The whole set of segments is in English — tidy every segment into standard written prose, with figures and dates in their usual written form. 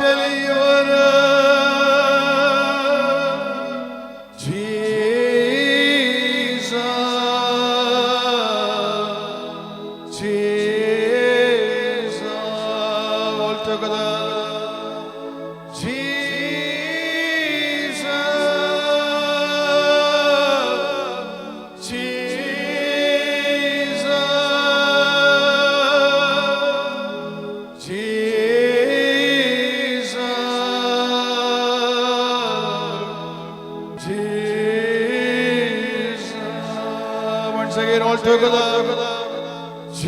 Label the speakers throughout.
Speaker 1: deliverer, Jesus, Jesus, all together, Jesus, Jesus, Jesus. Once again, all together. Jesus,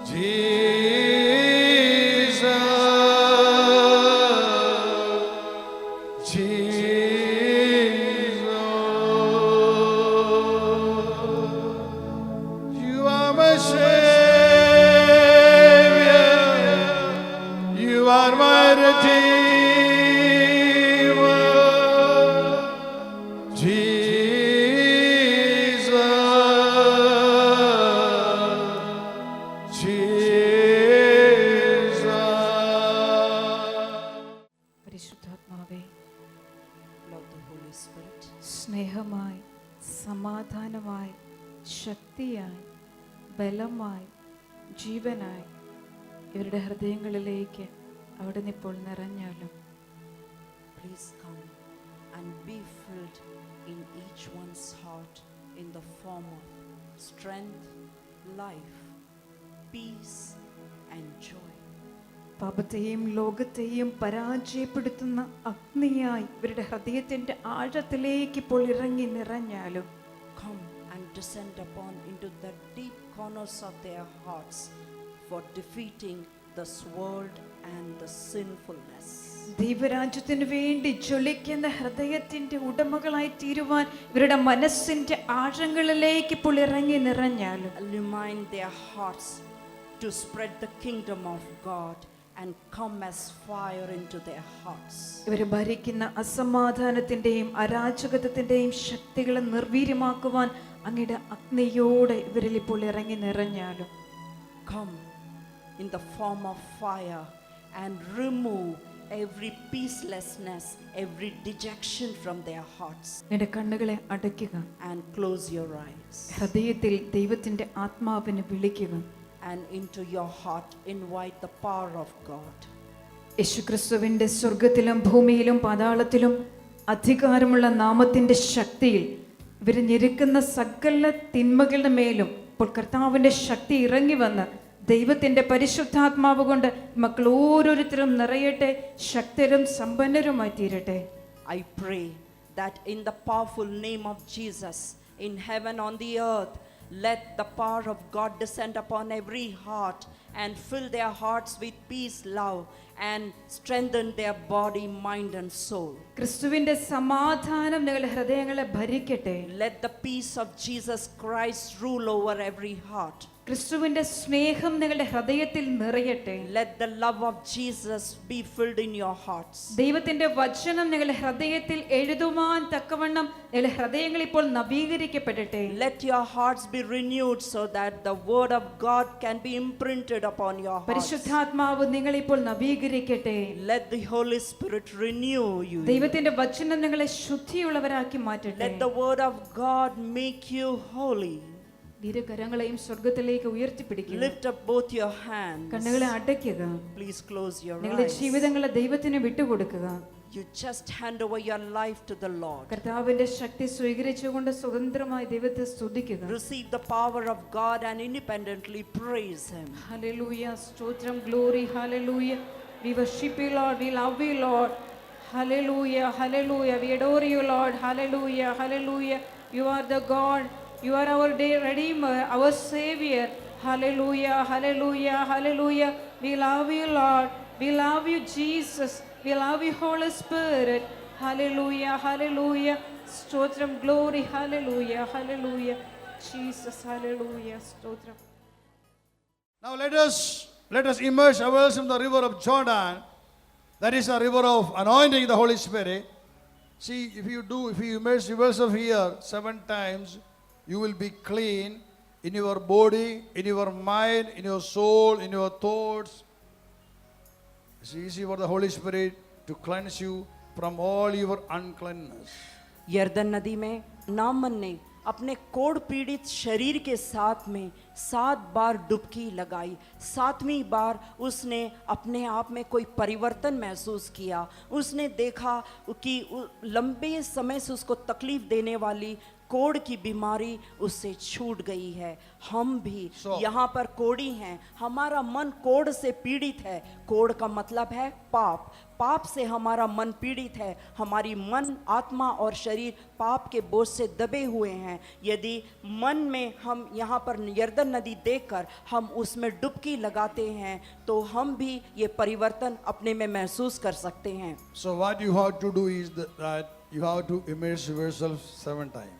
Speaker 1: Jesus, Jesus, Jesus. You are my Savior, you are my Redeemer, Jesus, Jesus.
Speaker 2: പരിശുദ്ധാത്മാവേ,
Speaker 3: Lord the Holy Spirit,
Speaker 2: സ്നേഹമായി, സമാധാനമായി, ശക്തിയായി, ബലമായി, ജീവനായി ഇവരുടെ ഹൃദയങ്ങളിലേക്ക് അവിടുന്ന് ഇപ്പോൾ നിറഞ്ഞാലും
Speaker 3: please come and be filled in each one's heart in the form of strength, life, peace and joy.
Speaker 2: പാപത്തെയും ലോകത്തെയും പരാജയപ്പെടുത്തുന്ന അഗ്നിയായി ഇവരുടെ ഹൃദയത്തിന്റെ ആഴത്തിലേക്ക് ഇപ്പോൾ ഇറങ്ങി നിറഞ്ഞാലും
Speaker 3: Come and descend upon into the deep corners of their hearts for defeating this world and the sinfulness.
Speaker 2: ദൈവരാജ്യത്തിന് വേണ്ടി ജ്വലിക്കുന്ന ഹൃദയത്തിന്റെ ഉടമകളായി തീരുവാൻ ഇവരുടെ മനസ്സിന്റെ ആഴങ്ങളിലേക്ക് ഇപ്പോൾ ഇറങ്ങി നിറഞ്ഞാലും
Speaker 3: Illumine their hearts to spread the kingdom of God and come as fire into their hearts.
Speaker 2: ഇവരെ ഭരിക്കുന്ന അസമാധാനത്തിന്റെയും അരാജകത്വത്തിന്റെയും ശക്തികളെ നിർവീര്യമാക്കുവാൻ അങ്ങയുടെ അഗ്നിയോടെ ഇവരിൽ ഇപ്പോൾ ഇറങ്ങി നിറഞ്ഞാലും
Speaker 3: Come in the form of fire and remove every peacelessness, every dejection from their hearts.
Speaker 2: നിന്റെ കണ്ണുകളെ അടയ്ക്കുക,
Speaker 3: And close your eyes.
Speaker 2: ഹൃദയത്തിൽ ദൈവത്തിന്റെ ആത്മാവിനെ വിളിക്കുക.
Speaker 3: And into your heart invite the power of God.
Speaker 2: യേശുക്രിസ്തുവിന്റെ സ്വർഗത്തിലും ഭൂമിയിലും പാതാളത്തിലും അധികാരമുള്ള നാമത്തിന്റെ ശക്തിയിൽ ഇവർ ഞെരുക്കുന്ന സകല തിന്മകളുടെ മേലും ഇപ്പോൾ കർത്താവിന്റെ ശക്തി ഇറങ്ങി വന്ന് ദൈവത്തിന്റെ പരിശുദ്ധാത്മാവ് കൊണ്ട് മക്കൾ ഓരോരുത്തരും നിറയട്ടെ, ശക്തരും സമ്പന്നരുമായി തീരട്ടെ.
Speaker 3: I pray that in the powerful name of Jesus, in heaven on the earth, let the power of God descend upon every heart and fill their hearts with peace, love and strengthen their body, mind and soul.
Speaker 2: ക്രിസ്തുവിന്റെ സമാധാനം നിങ്ങളുടെ ഹൃദയങ്ങളെ ഭരിക്കട്ടെ.
Speaker 3: Let the peace of Jesus Christ rule over every heart.
Speaker 2: ക്രിസ്തുവിന്റെ സ്നേഹം നിങ്ങളുടെ ഹൃദയത്തിൽ നിറയട്ടെ.
Speaker 3: Let the love of Jesus be filled in your hearts.
Speaker 2: ദൈവത്തിന്റെ വചനം നിങ്ങളുടെ ഹൃദയത്തിൽ എഴുതുവാൻ തക്കവണ്ണം നിങ്ങളുടെ ഹൃദയങ്ങൾ ഇപ്പോൾ നവീകരിക്കപ്പെടട്ടെ.
Speaker 3: Let your hearts be renewed so that the word of God can be imprinted upon your hearts.
Speaker 2: പരിശുദ്ധാത്മാവ് നിങ്ങളെ ഇപ്പോൾ നവീകരിക്കട്ടെ.
Speaker 3: Let the Holy Spirit renew you.
Speaker 2: ദൈവത്തിന്റെ വചനം നിങ്ങളെ ശുദ്ധിയുള്ളവരാക്കി മാറ്റട്ടെ.
Speaker 3: Let the word of God make you holy.
Speaker 2: ഇരുകരങ്ങളെയും സ്വർഗ്ഗത്തിലേക്ക് ഉയർത്തിപ്പിടിക്കുക.
Speaker 3: Lift up both your hands.
Speaker 2: കണ്ണുകളെ അടയ്ക്കുക.
Speaker 3: Please close your
Speaker 2: നിങ്ങളുടെ
Speaker 3: eyes.
Speaker 2: ജീവിതങ്ങളെ ദൈവത്തിന് വിട്ടുകൊടുക്കുക.
Speaker 3: You just hand over your life to the Lord.
Speaker 2: കർത്താവിന്റെ ശക്തി സ്വീകരിച്ചുകൊണ്ട് സ്വതന്ത്രമായി ദൈവത്തെ സ്തുതിക്കുക.
Speaker 3: Receive the power of God and independently praise Him.
Speaker 2: Hallelujah, stotram, glory, hallelujah. We worship you, Lord. We love you, Lord. Hallelujah, hallelujah. We adore you, Lord. Hallelujah, hallelujah. You are the God. You are our Redeemer, our Savior. Hallelujah, hallelujah, hallelujah. We love you, Lord. We love you, Jesus. We love you, Holy Spirit. Hallelujah, hallelujah. Stotram, glory, hallelujah, hallelujah. Jesus, hallelujah, stotram.
Speaker 1: Now let us immerse ourselves in the river of Jordan. That is a river of anointing the Holy Spirit. See, if you immerse yourself here 7 times, you will be clean in your body, in your mind, in your soul, in your thoughts. It's easy for the Holy Spirit to cleanse you from all your uncleanness.
Speaker 3: यरदन नदी में नामन ने अपने कोढ़ पीड़ित शरीर के साथ में 7 बार डुबकी लगाई। 7वीं बार उसने अपने आप में कोई परिवर्तन महसूस किया। उसने देखा कि लंबे समय से उसको तकलीफ देने वाली कोढ़ की बीमारी उससे छूट गई है। हम भी यहाँ पर कोढ़ी हैं, हमारा मन कोढ़ से पीड़ित है। कोढ़ का मतलब है पाप। पाप से हमारा मन पीड़ित है। हमारी मन, आत्मा और शरीर पाप के बोझ से दबे हुए हैं। यदि मन में हम यहाँ पर यरदन नदी देखकर हम उसमें डुबकी लगाते हैं तो हम भी ये परिवर्तन अपने में महसूस कर सकते हैं।
Speaker 1: So what you have to do is that you have to immerse yourself 7 times.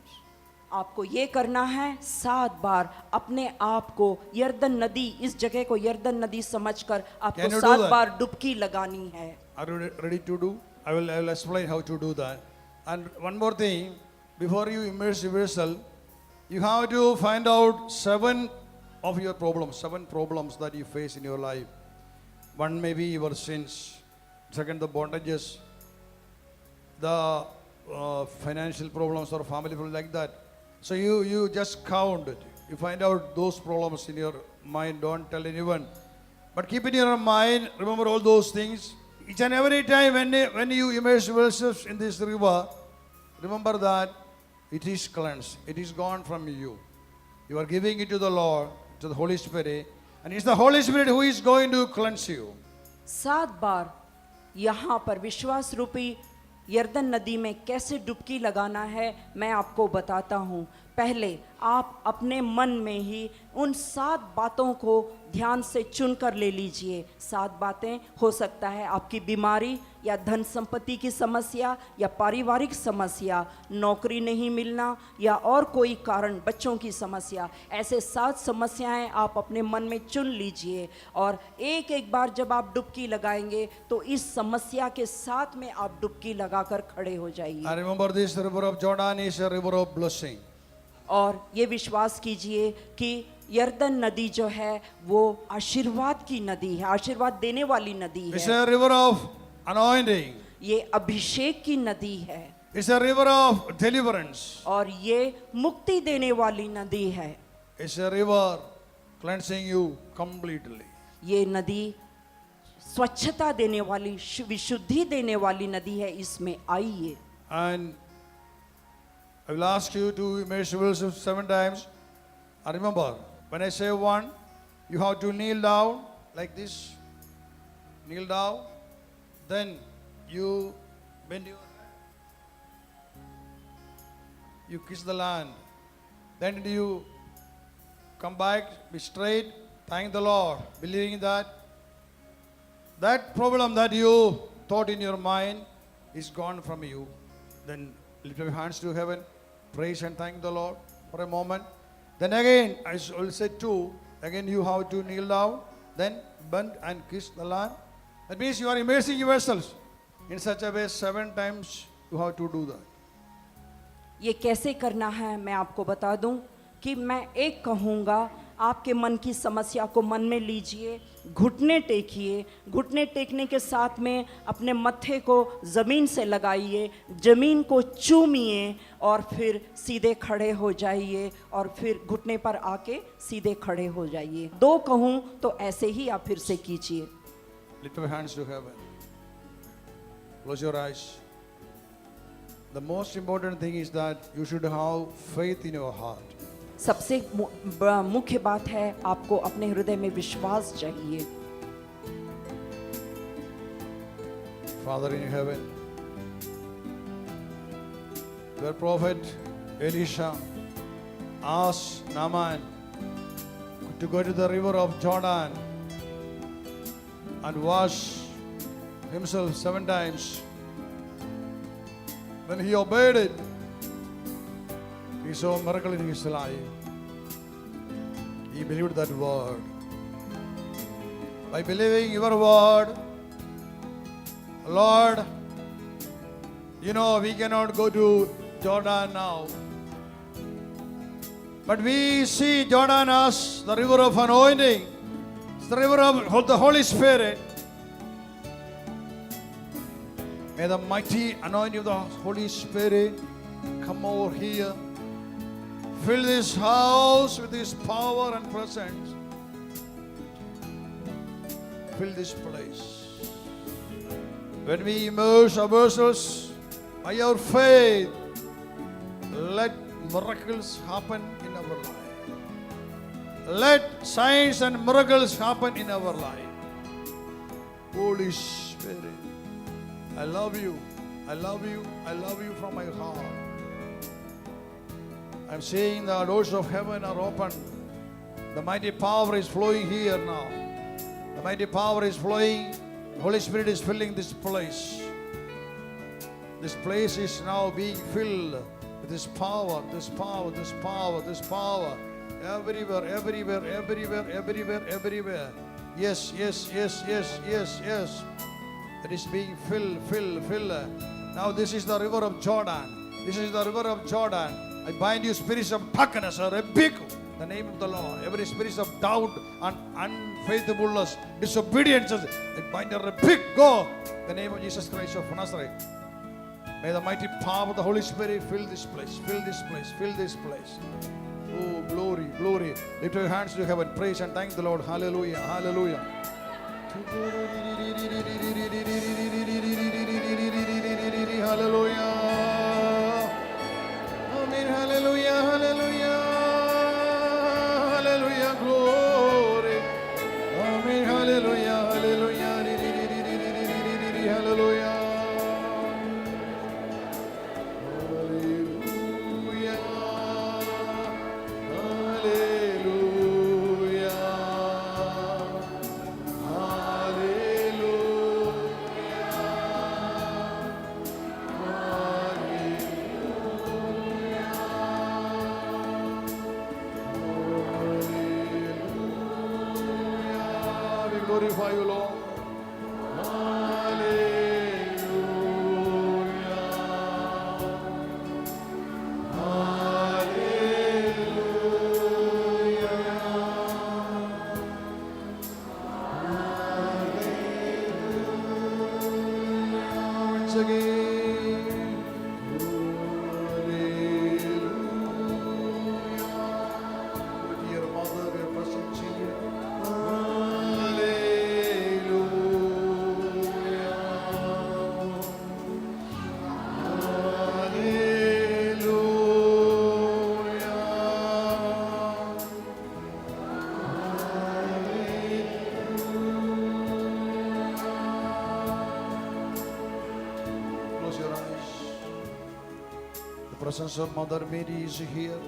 Speaker 3: आपको ये करना है 7 बार अपने आप को यरदन नदी, इस जगह को यरदन नदी समझकर आपको
Speaker 1: Can you do
Speaker 3: 7
Speaker 1: that?
Speaker 3: बार डुबकी लगानी है।
Speaker 1: Are you ready to do? I will explain how to do that. And one more thing, before you immerse yourself, you have to find out 7 of your problems, 7 problems that you face in your life. One may be your sins. Second, the bondages, the financial problems or family problems like that. So you just count it. You find out those problems in your mind. Don't tell anyone. But keep in your mind, remember all those things. Each and every time when you immerse yourself in this river, remember that it is cleansed. It is gone from you. You are giving it to the Lord, to the Holy Spirit. And it's the Holy Spirit who is going to cleanse you.
Speaker 3: 7 बार यहाँ पर विश्वास रूपी यरदन नदी में कैसे डुबकी लगाना है मैं आपको बताता हूँ। पहले आप अपने मन में ही उन 7 बातों को ध्यान से चुनकर ले लीजिए। 7 बातें हो सकता है आपकी बीमारी या धन संपत्ति की समस्या या पारिवारिक समस्या, नौकरी नहीं मिलना या और कोई कारण, बच्चों की समस्या। ऐसे 7 समस्याएं आप अपने मन में चुन लीजिए और एक एक बार जब आप डुबकी लगाएंगे तो इस समस्या के साथ में आप डुबकी लगाकर खड़े हो जाइए।
Speaker 1: And remember, this river of Jordan is a river of blessing.
Speaker 3: और ये विश्वास कीजिए कि यरदन नदी जो है वो आशीर्वाद की नदी है, आशीर्वाद देने वाली नदी
Speaker 1: It's
Speaker 3: है।
Speaker 1: a river of anointing.
Speaker 3: ये अभिषेक की नदी है
Speaker 1: It's a river of deliverance.
Speaker 3: और ये मुक्ति देने वाली नदी है।
Speaker 1: It's a river cleansing you completely.
Speaker 3: ये नदी स्वच्छता देने वाली, विशुद्धि देने वाली नदी है। इसमें आइए।
Speaker 1: And I will ask you to immerse yourself 7 times. And remember, when I say 1, you have to kneel down like this. Kneel down. Then you bend your head. You kiss the land. Then you come back, be straight, thank the Lord, believing that that problem that you thought in your mind is gone from you. Then lift your hands to heaven, praise and thank the Lord for a moment. Then again, I will say 2. Again, you have to kneel down, then bend and kiss the land. That means you are immersing yourselves in such a way 7 times you have to do that.
Speaker 3: ये कैसे करना है मैं आपको बता दूं कि मैं एक कहूँगा, आपके मन की समस्या को मन में लीजिए, घुटने टेकिए, घुटने टेकने के साथ में अपने मत्थे को ज़मीन से लगाइए, ज़मीन को चूमिए और फिर सीधे खड़े हो जाइए और फिर घुटने पर आके सीधे खड़े हो जाइए। 2 कहूँ तो ऐसे ही आप फिर से कीजिए।
Speaker 1: Lift your hands to heaven. Close your eyes. The most important thing is that you should have faith in your heart.
Speaker 3: सबसे मुख्य बात है आपको अपने हृदय में विश्वास चाहिए।
Speaker 1: Father in heaven, your prophet Elisha asked Naaman to go to the river of Jordan and wash himself 7 times. When he obeyed it, he saw a miracle in his life. He believed that word. By believing your word, Lord, You know, we cannot go to Jordan now. But we see Jordan as the river of anointing. It's the river of the Holy Spirit. May the mighty anointing of the Holy Spirit come over here. Fill this house with His power and presence. Fill this place. When we immerse ourselves by our faith, let miracles happen in our life. Let signs and miracles happen in our life. Holy Spirit, I love you. I love you. I love you from my heart. I'm seeing the doors of heaven are open. The mighty power is flowing here now. The mighty power is flowing. The Holy Spirit is filling this place. This place is now being filled with this power, this power, this power, this power. Everywhere, everywhere, everywhere, everywhere, everywhere. Yes, yes, yes, yes, yes, yes. It is being filled. Now this is the river of Jordan. This is the river of Jordan. I bind you spirits of darkness, I rebuke the name of the Lord. Every spirit of doubt and unfaithfulness, disobedience, I bind and rebuke. Go. The name of Jesus Christ of Nazareth. May the mighty power of the Holy Spirit fill this place, fill this place, fill this place. Oh, glory, glory. Lift your hands to heaven. Praise and thank the Lord. Hallelujah, hallelujah. Hallelujah. Amen. Hallelujah, hallelujah. Hallelujah, glory. Amen. Hallelujah, hallelujah. Hallelujah. Glorify you, Lord. Hallelujah. Hallelujah. Hallelujah. Once again. Hallelujah. Dear Mother, we are present here. Close your eyes. The presence of Mother Mary is here.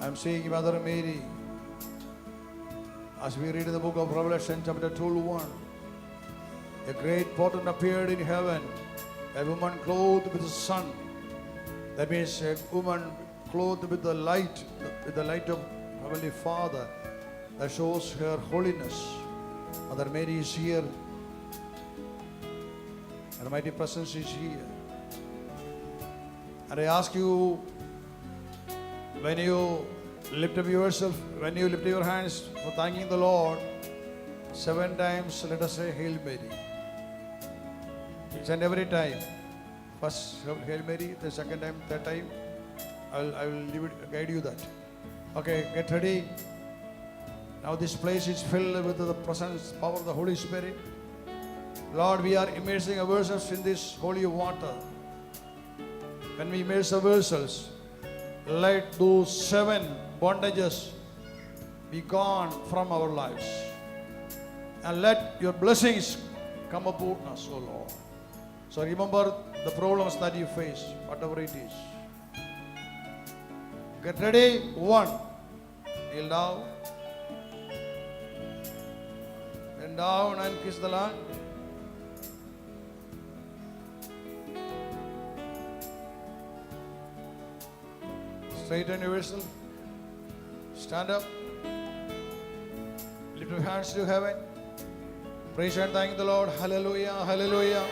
Speaker 1: I'm seeing Mother Mary. As we read in the book of Revelation, chapter 21, a great portent appeared in heaven, a woman clothed with the sun. That means a woman clothed with the light of Heavenly Father, that shows her holiness. Mother Mary is here. Her mighty presence is here. And I ask you, when you lift up yourself, when you lift your hands for thanking the Lord, 7 times let us say Hail Mary. Each and every time. First Hail Mary, the second time, third time, I will guide you that. Okay, get ready. Now this place is filled with the presence, power of the Holy Spirit. Lord, we are immersing ourselves in this holy water. When we immerse ourselves, let those 7 bondages be gone from our lives. And let your blessings come upon us, O Lord. So remember the problems that you face, whatever it is. Get ready. 1. Kneel down. Bend down and kiss the land. Straighten yourself. Stand up. Lift your hands to heaven. Praise and thank the Lord. Hallelujah. Hallelujah.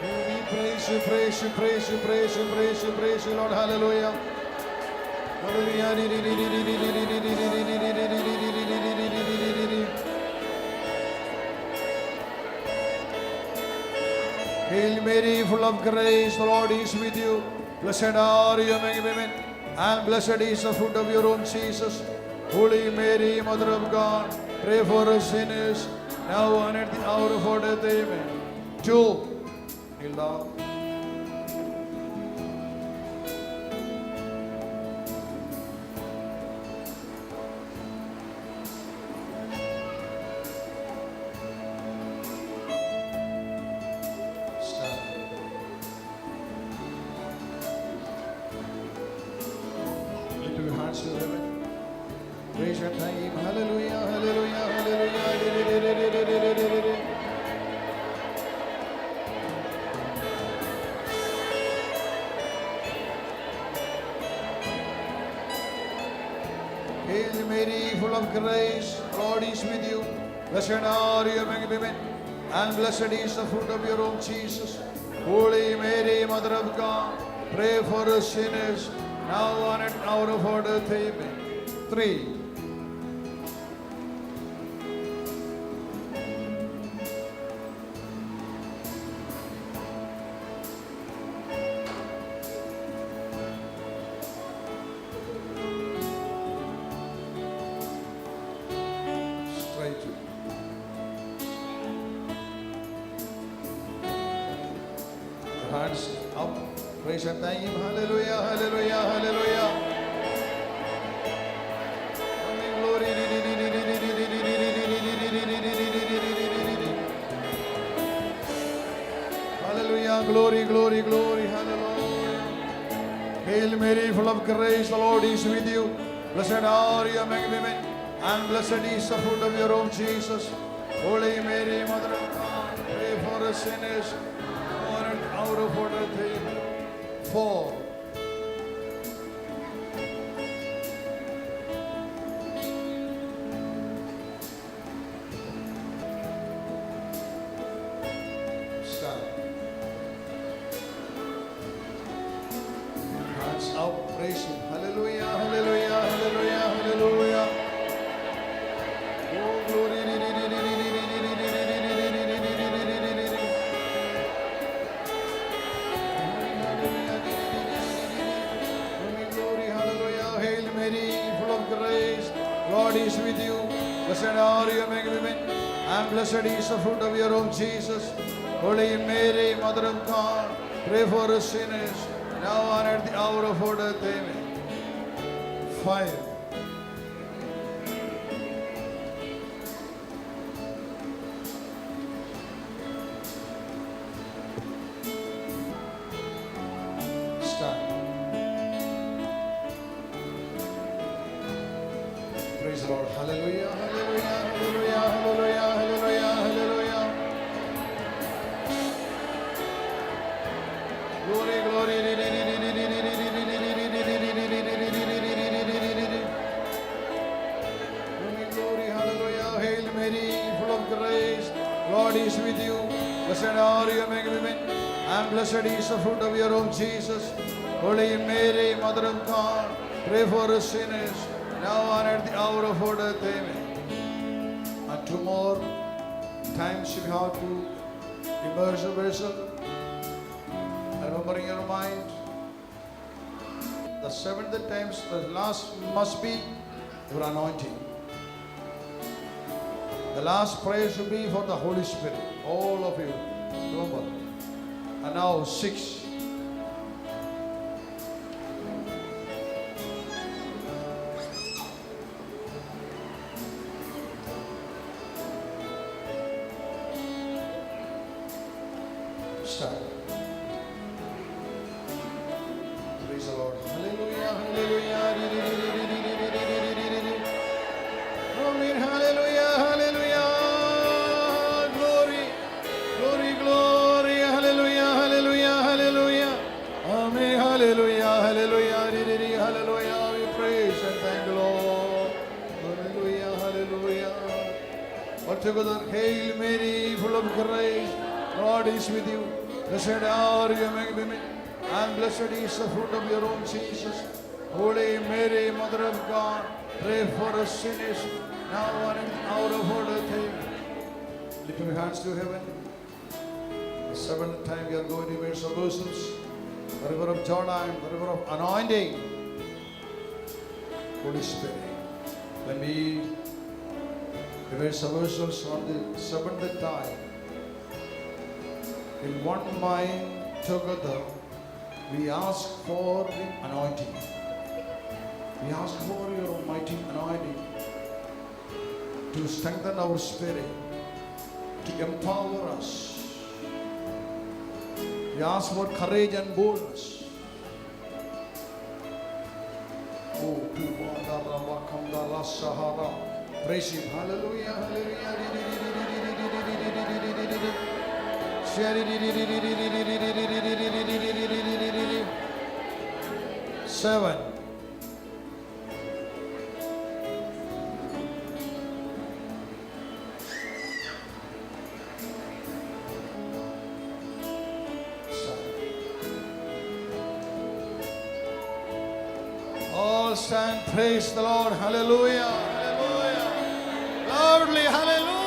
Speaker 1: We praise you, praise you, praise you, praise you, praise you, praise you, Lord. Hallelujah. Hallelujah. Hail Mary, full of grace, the Lord is with you. Blessed are you among women, and blessed is the fruit of your womb, Jesus. Holy Mary, Mother of God, pray for us sinners, now and at the hour of our death. Amen. 2. Kneel down. Lift your hands to heaven. Raise your time. Hallelujah, hallelujah, hallelujah. Hail Mary, full of grace, Lord is with you. Blessed are you among women, and blessed is the fruit of your womb, Jesus. Holy Mary, Mother of God, pray for us sinners, now and at the hour of our death. Amen. 3. Straight. Hands up. Praise and thank Him. Hallelujah, hallelujah, hallelujah. Amen. Glory. Hallelujah, glory, glory, glory. Hallelujah. Hail Mary, full of grace, the Lord is with you. Blessed are you among women, and blessed is the fruit of your womb, Jesus. Holy Mary, Mother of God, pray for us sinners, now and at the hour of our death. Amen. 4. Stand. Hands up, praise Him. Hallelujah, hallelujah, hallelujah, hallelujah. Oh, glory. Glory, hallelujah. Hail Mary, full of grace, Lord is with you. Blessed are you among women, and blessed is the fruit of your womb, Jesus. Holy Mary, Mother of God, pray for us sinners, now and at the hour of our death. Amen. 5. Start. Praise the Lord. Hallelujah, hallelujah, hallelujah, hallelujah, hallelujah, hallelujah. Glory, glory. Glory, glory, hallelujah. Hail Mary, full of grace, Lord is with you. Blessed are you among women, and blessed is the fruit of your womb, Jesus. Holy Mary, Mother of God, pray for us sinners, now and at the hour of our death. Amen. And 2 more times you have to immerse yourself, remembering your mind. The 7th times, the last must be your anointing. The last prayer should be for the Holy Spirit. All of you, remember. And now 6. Start. Praise the Lord. Hallelujah, hallelujah. Amen. Hallelujah, hallelujah. Glory, glory, glory. Hallelujah, hallelujah, hallelujah. Amen. Hallelujah, hallelujah. Hallelujah. We praise and thank the Lord. Hallelujah, hallelujah. All together, Hail Mary, full of grace, God is with you. Blessed are you among women, and blessed is the fruit of your womb, Jesus. Holy Mary, Mother of God, pray for us sinners, now and in the hour of our death. Amen. Lift your hands to heaven. The seventh time we are going to immerse ourselves. The river of Jordan, the river of anointing. Holy Spirit, when we immerse ourselves on the seventh time, in one mind together, we ask for the anointing. We ask for your mighty anointing to strengthen our spirit, to empower us. We ask for courage and boldness. Oh, praise Him. Hallelujah, hallelujah. 7. All stand, praise the Lord. Hallelujah, hallelujah. Loudly, hallelujah.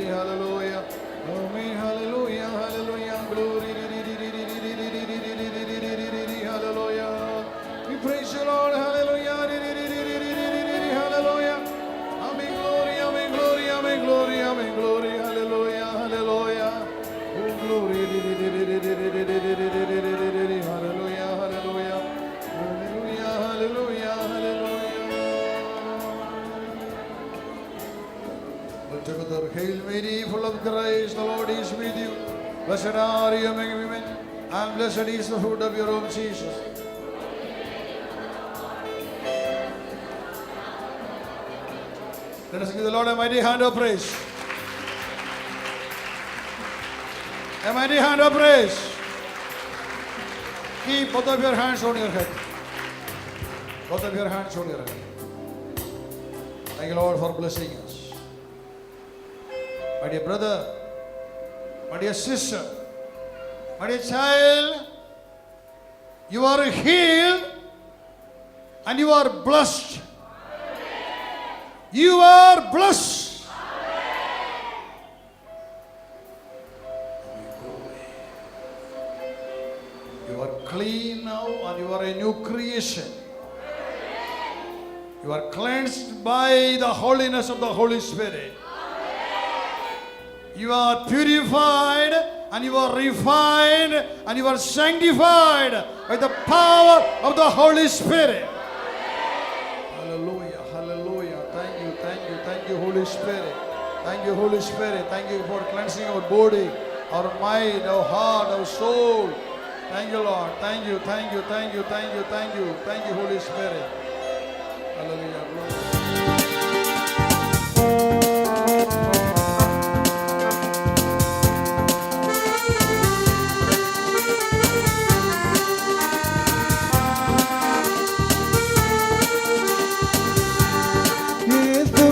Speaker 1: Hallelujah. Amen. Hallelujah. Hallelujah. Glory. Hallelujah. We praise you, Lord. Hallelujah. Hallelujah. Amen. Glory. Amen. Glory. Amen. Glory. Amen. Glory. Hallelujah. Hallelujah. Oh, glory. Hallelujah. Hallelujah. Hallelujah. Hallelujah. Hallelujah. Together, Hail Mary, full of grace, the Lord is with you. Blessed are you among women, and blessed is the fruit of your womb, Jesus. Let us give the Lord a mighty hand of praise. A mighty hand of praise. Keep both of your hands on your head. Both of your hands on your head. Thank you, Lord, for blessing us. My dear brother, my dear sister, my dear child, you are healed and you are blessed. You are blessed. You are clean now and you are a new creation. You are cleansed by the holiness of the Holy Spirit. You are purified and you are refined and you are sanctified by the power of the Holy Spirit. Hallelujah, hallelujah. Thank you, thank you, thank you, Holy Spirit. Thank you, Holy Spirit. Thank you for cleansing our body, our mind, our heart, our soul. Thank you, Lord. Thank you, thank you, thank you, thank you, thank you. Thank you, Holy Spirit. Hallelujah.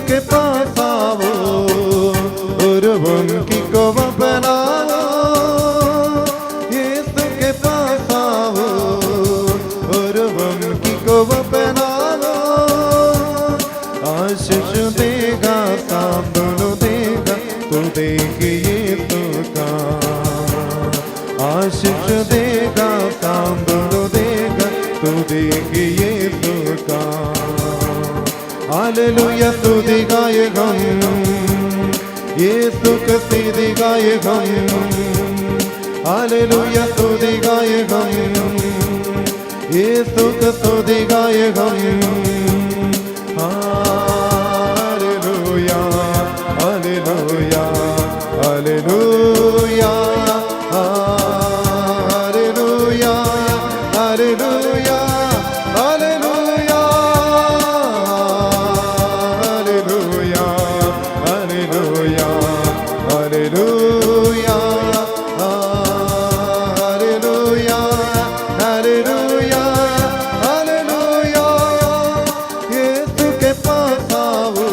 Speaker 4: के पास आओ और उनकी कोवा बनाओ यीशु के पास आओ और उनकी कोवा बनाओ आशीष देगा सांभल देगा तो देगी यीशु का आशीष देगा सांभल देगा तो देगी यीशु का हालेलुया स्तुति गाए हम यीशु की स्तुति गाए हम हालेलुया स्तुति गाए हम यीशु की स्तुति गाए हम Hallelujah, hallelujah, hallelujah, hallelujah, hallelujah, hallelujah, hallelujah, hallelujah. यीशु के पास आओ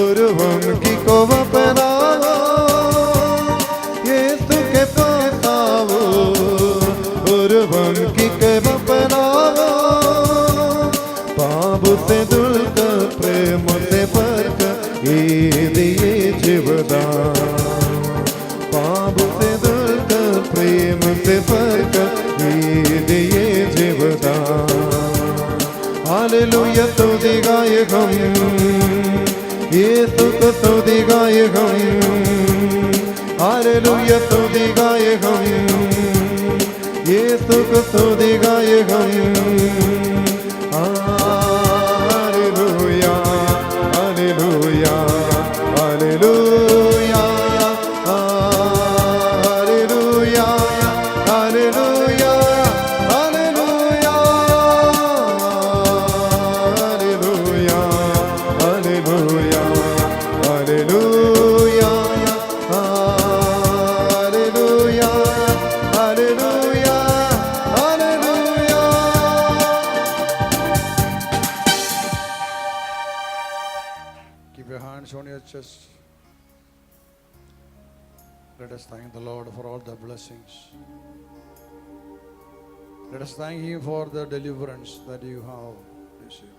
Speaker 4: और उनकी कोवा पहनाओ, यीशु के पास आओ और उनकी कोवा पहनाओ। पाप से धुलकर प्रेम से भरकर ये दिए जीवदान, पाप से धुलकर प्रेम से भरकर ये दिए जीवदान। हालेलुया स्तुति गाए हम, यीशु को स्तुति गाए हम, हालेलुया स्तुति गाए हम, यीशु को स्तुति गाए हम। Hallelujah, hallelujah, hallelujah, hallelujah, hallelujah, hallelujah, hallelujah, hallelujah, hallelujah, hallelujah, hallelujah, hallelujah.
Speaker 1: Keep your hands on your chest. Let us thank the Lord for all the blessings. Let us thank Him for the deliverance that you have received.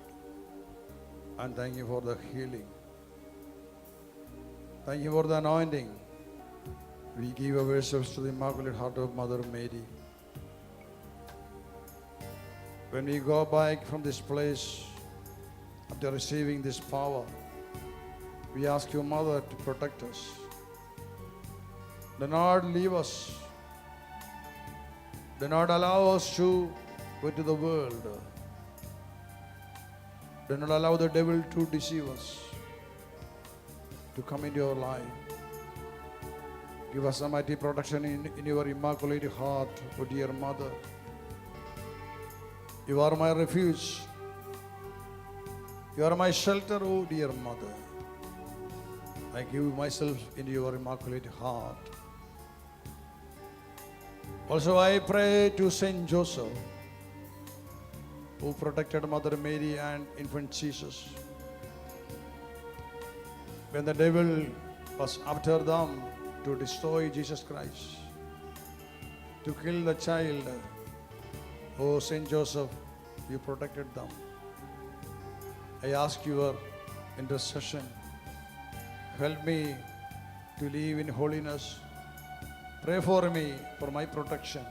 Speaker 1: And thank Him for the healing. Thank Him for the anointing. We give ourselves to the Immaculate Heart of Mother Mary. When we go back from this place after receiving this power, we ask you, Mother, to protect us. Do not leave us. Do not allow us to go to the world. Do not allow the devil to deceive us, to come into your life. Give us a mighty protection in your Immaculate Heart, O dear Mother. You are my refuge. You are my shelter, O dear Mother. I give myself into your Immaculate Heart. Also, I pray to Saint Joseph, who protected Mother Mary and infant Jesus. When the devil was after them to destroy Jesus Christ, to kill the child, oh Saint Joseph, you protected them. I ask your intercession. Help me to live in holiness. Pray for me for my protection,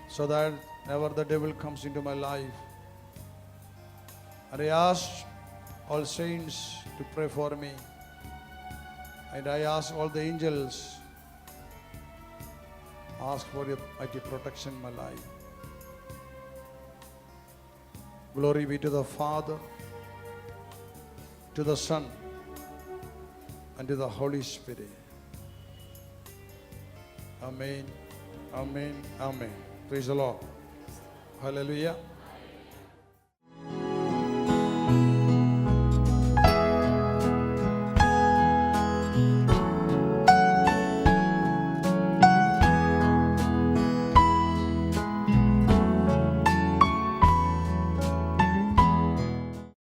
Speaker 1: so that never the devil comes into my life. And I ask all saints to pray for me. And I ask all the angels, ask for your mighty protection in my life. Glory be to the Father, to the Son, and to the Holy Spirit. Amen, amen, amen. Praise the Lord. Hallelujah.